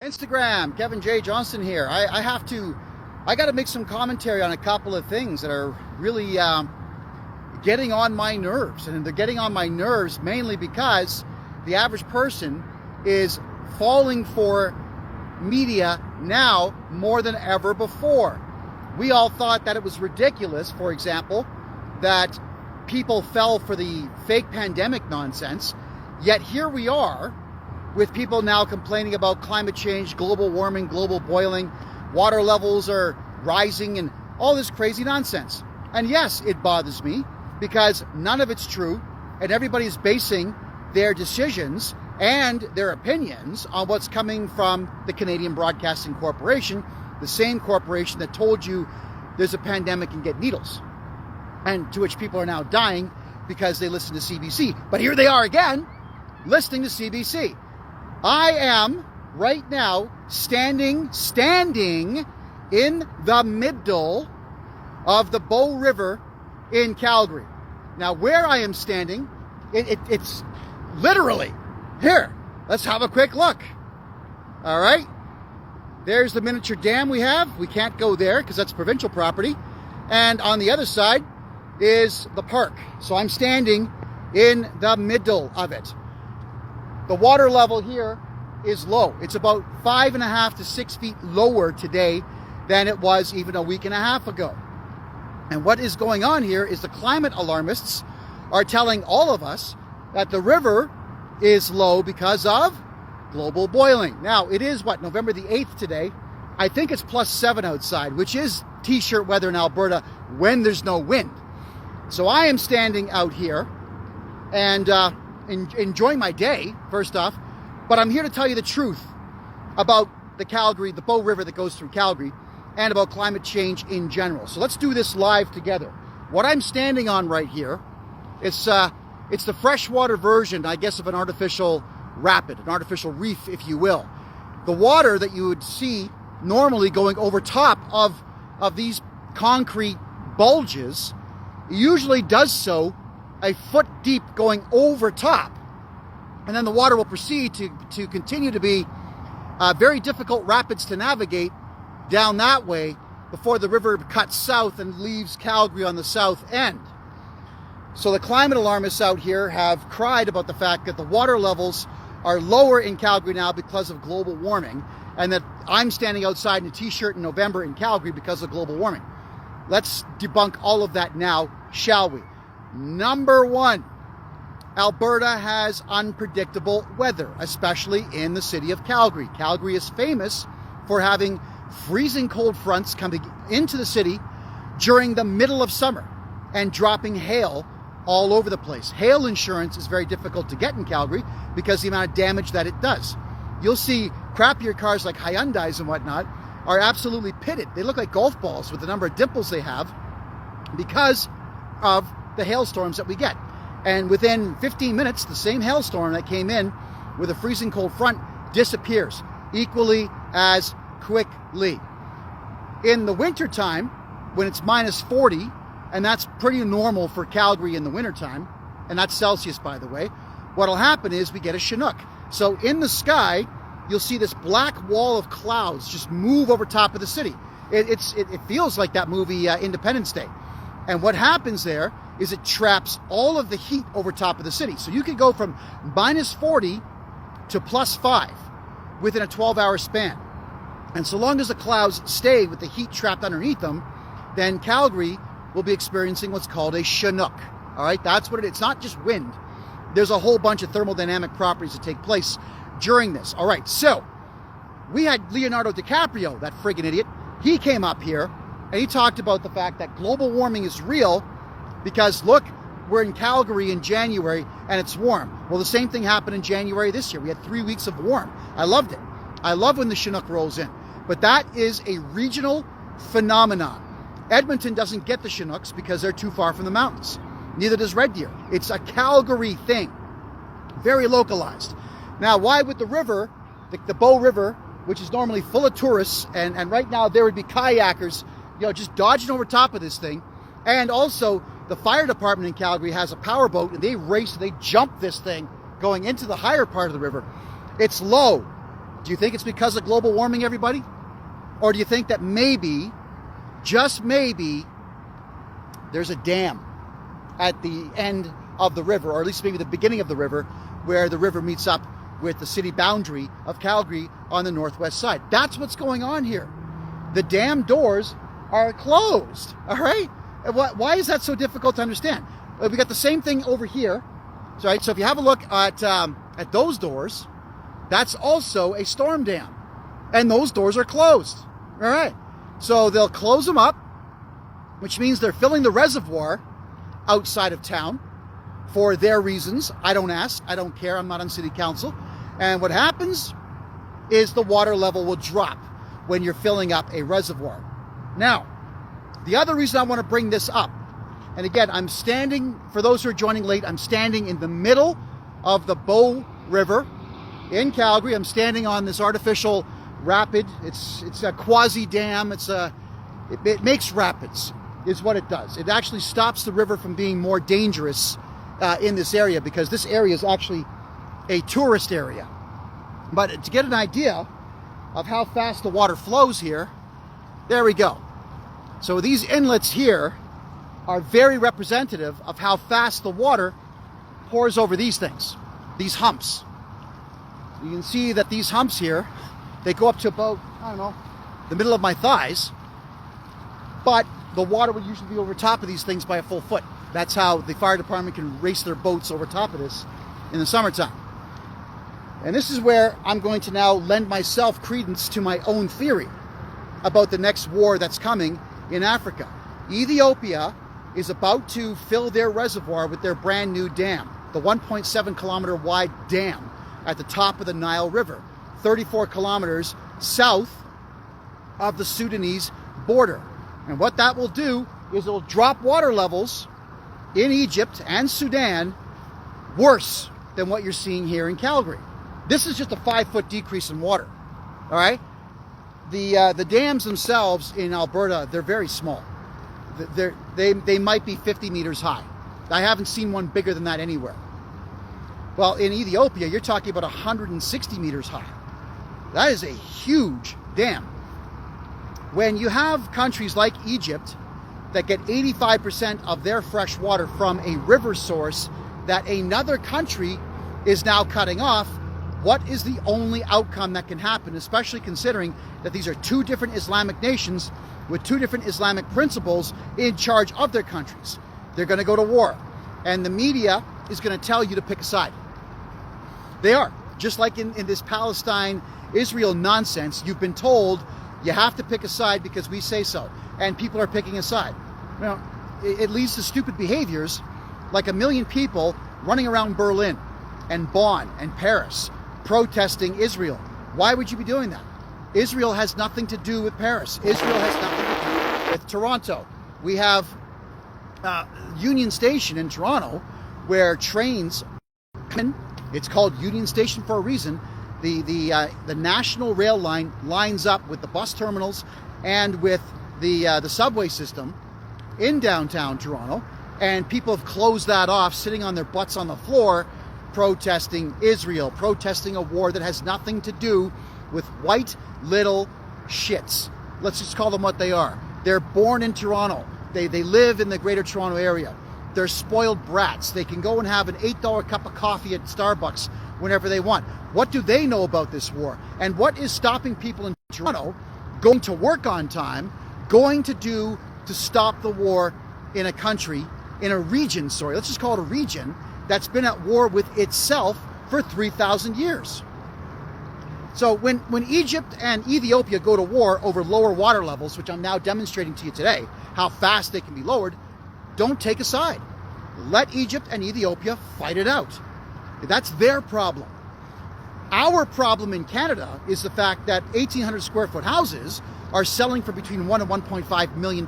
Instagram, KevinJJohnston here. I got to make some commentary on a couple of things that are really getting on my nerves. And they're getting on my nerves mainly because the average person is falling for media now more than ever before. We all thought that it was ridiculous, for example, that people fell for the fake pandemic nonsense. Yet here we are, with people now complaining about climate change, global warming, global boiling, water levels are rising, and all this crazy nonsense. And yes, it bothers me because none of it's true, and everybody's basing their decisions and their opinions on what's coming from the Canadian Broadcasting Corporation, the same corporation that told you there's a pandemic and get needles, and to which people are now dying because they listen to CBC. But here they are again, listening to CBC. I am right now standing in the middle of the Bow River in Calgary. Now, where I am standing, it's literally here. Let's have a quick look. All right. There's the miniature dam we have. We can't go there because that's provincial property. And on the other side is the park. So I'm standing in the middle of it. The water level here is low. It's about 5.5 to 6 feet lower today than it was even a week and a half ago. And what is going on here is the climate alarmists are telling all of us that the river is low because of global boiling. Now, it is November the 8th today. I think it's +7 outside, which is t-shirt weather in Alberta when there's no wind. So I am standing out here and enjoying my day, first off, but I'm here to tell you the truth about the Bow River that goes through Calgary, and about climate change in general. So let's do this live together. What I'm standing on right here, it's the freshwater version, I guess, of an artificial rapid, an artificial reef, if you will. The water that you would see normally going over top of these concrete bulges usually does so a foot deep going over top. And then the water will proceed to continue to be very difficult rapids to navigate down that way before the river cuts south and leaves Calgary on the south end. So the climate alarmists out here have cried about the fact that the water levels are lower in Calgary now because of global warming, and that I'm standing outside in a t-shirt in November in Calgary because of global warming. Let's debunk all of that now, shall we? Number one, Alberta has unpredictable weather, especially in the city of Calgary. Calgary is famous for having freezing cold fronts coming into the city during the middle of summer and dropping hail all over the place. Hail insurance is very difficult to get in Calgary because the amount of damage that it does. You'll see crappier cars like Hyundais and whatnot are absolutely pitted. They look like golf balls with the number of dimples they have because of the hailstorms that we get. And within 15 minutes, the same hailstorm that came in with a freezing cold front disappears equally as quickly. In the wintertime, when it's -40, and that's pretty normal for Calgary in the wintertime, and that's Celsius, by the way, what'll happen is we get a Chinook. So in the sky, you'll see this black wall of clouds just move over top of the city. It feels like that movie Independence Day. And what happens there is it traps all of the heat over top of the city. So you could go from -40 to +5 within a 12-hour span. And so long as the clouds stay with the heat trapped underneath them, then Calgary will be experiencing what's called a Chinook. All right, that's what it is. It's not just wind. There's a whole bunch of thermodynamic properties that take place during this. All right, so we had Leonardo DiCaprio, that friggin' idiot. He came up here and he talked about the fact that global warming is real because, look, we're in Calgary in January and it's warm. Well, the same thing happened in January this year. We had 3 weeks of warm. I loved it. I love when the Chinook rolls in. But that is a regional phenomenon. Edmonton doesn't get the Chinooks because they're too far from the mountains. Neither does Red Deer. It's a Calgary thing. Very localized. Now, why would the river, the Bow River, which is normally full of tourists, and right now there would be kayakers, just dodging over top of this thing. And also, the fire department in Calgary has a powerboat, and they jump this thing going into the higher part of the river. It's low. Do you think it's because of global warming, everybody? Or do you think that maybe, just maybe, there's a dam at the end of the river, or at least maybe the beginning of the river, where the river meets up with the city boundary of Calgary on the northwest side? That's what's going on here. The dam doors are closed, all right? Why is that so difficult to understand? We got the same thing over here. So, right, so if you have a look at those doors, that's also a storm dam. And those doors are closed, all right? So they'll close them up, which means they're filling the reservoir outside of town for their reasons. I don't ask, I don't care, I'm not on city council. And what happens is the water level will drop when you're filling up a reservoir. Now, the other reason I want to bring this up, and again, I'm standing, for those who are joining late, I'm standing in the middle of the Bow River in Calgary. I'm standing on this artificial rapid. It's a quasi dam. It makes rapids, is what it does. It actually stops the river from being more dangerous in this area, because this area is actually a tourist area. But to get an idea of how fast the water flows here, there we go. So these inlets here are very representative of how fast the water pours over these things, these humps. You can see that these humps here, they go up to about, I don't know, the middle of my thighs, but the water would usually be over top of these things by a full foot. That's how the fire department can race their boats over top of this in the summertime. And this is where I'm going to now lend myself credence to my own theory about the next war that's coming in Africa. Ethiopia is about to fill their reservoir with their brand new dam, the 1.7 kilometer wide dam at the top of the Nile River, 34 kilometers south of the Sudanese border. And what that will do is it'll drop water levels in Egypt and Sudan worse than what you're seeing here in Calgary. This is just a 5-foot decrease in water, all right? The dams themselves in Alberta, they're very small. They might be 50 meters high. I haven't seen one bigger than that anywhere. Well, in Ethiopia, you're talking about 160 meters high. That is a huge dam. When you have countries like Egypt that get 85% of their fresh water from a river source that another country is now cutting off, what is the only outcome that can happen, especially considering that these are two different Islamic nations with two different Islamic principles in charge of their countries? They're going to go to war. And the media is going to tell you to pick a side. They are. Just like in this Palestine-Israel nonsense, you've been told you have to pick a side because we say so. And people are picking a side. Now, it leads to stupid behaviors like 1 million people running around Berlin and Bonn and Paris protesting Israel. Why would you be doing that? Israel has nothing to do with Paris. Israel has nothing to do with Toronto. We have Union Station in Toronto where trains come in. It's called Union Station for a reason. The national rail line lines up with the bus terminals and with the subway system in downtown Toronto, and people have closed that off, sitting on their butts on the floor, protesting Israel, protesting a war that has nothing to do with white little shits. Let's just call them what they are. They're born in Toronto. They live in the greater Toronto area. They're spoiled brats. They can go and have an $8 cup of coffee at Starbucks whenever they want. What do they know about this war? And what is stopping people in Toronto going to work on time, going to stop the war in a country, in a region, let's just call it a region, that's been at war with itself for 3,000 years? So when Egypt and Ethiopia go to war over lower water levels, which I'm now demonstrating to you today, how fast they can be lowered, don't take a side. Let Egypt and Ethiopia fight it out. That's their problem. Our problem in Canada is the fact that 1,800 square foot houses are selling for between $1 and $1.5 million.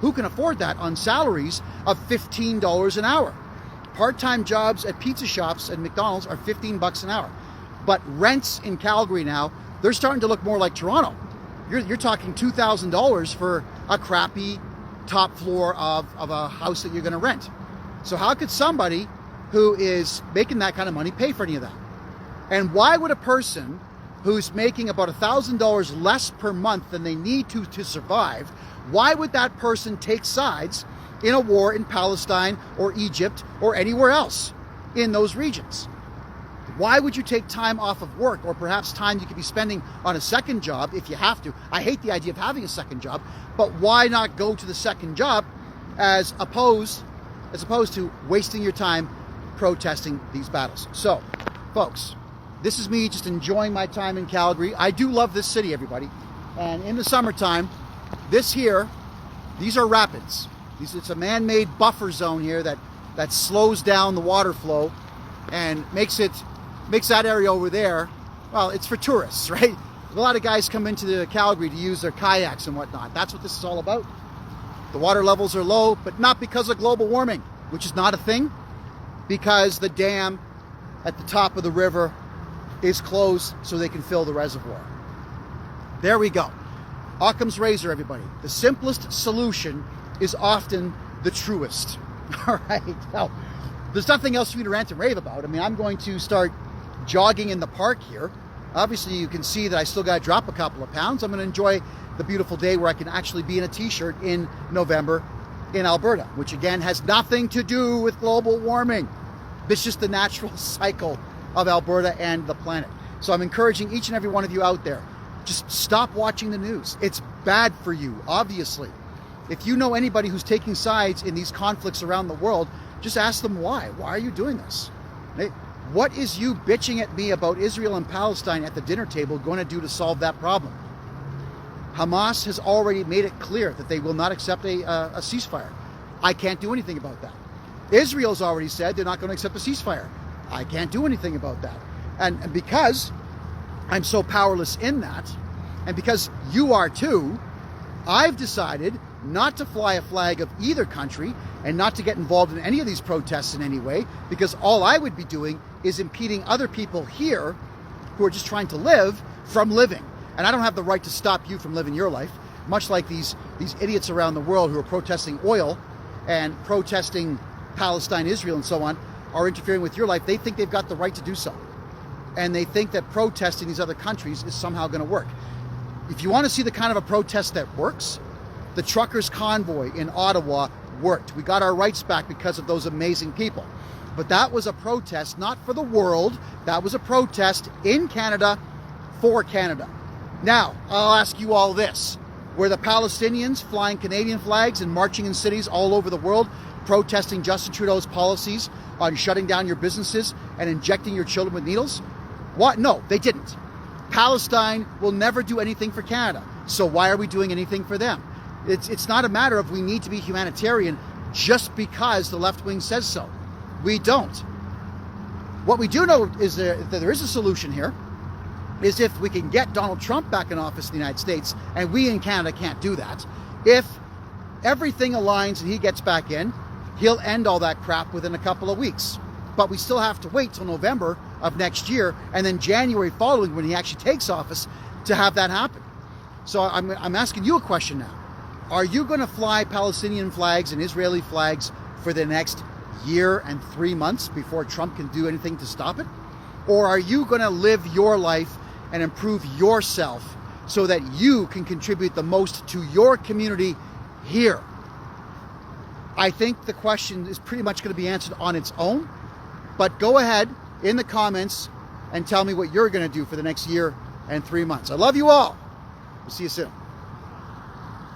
Who can afford that on salaries of $15 an hour? Part-time jobs at pizza shops and McDonald's are $15 an hour. But rents in Calgary now, they're starting to look more like Toronto. You're talking $2,000 for a crappy top floor of a house that you're going to rent. So how could somebody who is making that kind of money pay for any of that? And why would a person who's making about $1,000 less per month than they need to survive, why would that person take sides in a war in Palestine or Egypt or anywhere else in those regions? Why would you take time off of work, or perhaps time you could be spending on a second job if you have to? I hate the idea of having a second job, but why not go to the second job as opposed to wasting your time protesting these battles? So, folks, this is me just enjoying my time in Calgary. I do love this city, everybody. And in the summertime, these are rapids. It's a man-made buffer zone here that slows down the water flow and makes that area over there, well, it's for tourists, right? A lot of guys come into the Calgary to use their kayaks and whatnot. That's what this is all about. The water levels are low, but not because of global warming, which is not a thing, because the dam at the top of the river is closed so they can fill the reservoir. There we go. Occam's razor, everybody. The simplest solution is often the truest. All right. Now, there's nothing else for me to rant and rave about. I mean, I'm going to start jogging in the park here. Obviously, you can see that I still got to drop a couple of pounds. I'm going to enjoy the beautiful day where I can actually be in a t-shirt in November in Alberta, which again has nothing to do with global warming. It's just the natural cycle of Alberta and the planet. So I'm encouraging each and every one of you out there, just stop watching the news. It's bad for you, obviously. If you know anybody who's taking sides in these conflicts around the world, just ask them why. Why are you doing this? What is you bitching at me about Israel and Palestine at the dinner table going to do to solve that problem? Hamas has already made it clear that they will not accept a ceasefire. I can't do anything about that. Israel's already said they're not going to accept a ceasefire. I can't do anything about that. And because I'm so powerless in that, and because you are too, I've decided not to fly a flag of either country and not to get involved in any of these protests in any way, because all I would be doing is impeding other people here who are just trying to live from living. And I don't have the right to stop you from living your life, much like these idiots around the world who are protesting oil and protesting Palestine, Israel, and so on, are interfering with your life. They think they've got the right to do so. And they think that protesting these other countries is somehow going to work. If you want to see the kind of a protest that works, the truckers' convoy in Ottawa worked. We got our rights back because of those amazing people. But that was a protest not for the world. That was a protest in Canada for Canada. Now, I'll ask you all this. Were the Palestinians flying Canadian flags and marching in cities all over the world, protesting Justin Trudeau's policies on shutting down your businesses and injecting your children with needles? What? No, they didn't. Palestine will never do anything for Canada. So why are we doing anything for them? It's not a matter of we need to be humanitarian just because the left wing says so. We don't. What we do know is that there is a solution here, is if we can get Donald Trump back in office in the United States, and we in Canada can't do that. If everything aligns and he gets back in, he'll end all that crap within a couple of weeks. But we still have to wait till November of next year, and then January following, when he actually takes office, to have that happen. So I'm asking you a question now. Are you going to fly Palestinian flags and Israeli flags for the next year and 3 months before Trump can do anything to stop it? Or are you going to live your life and improve yourself so that you can contribute the most to your community here? I think the question is pretty much going to be answered on its own, but go ahead in the comments and tell me what you're going to do for the next year and 3 months. I love you all. We'll see you soon.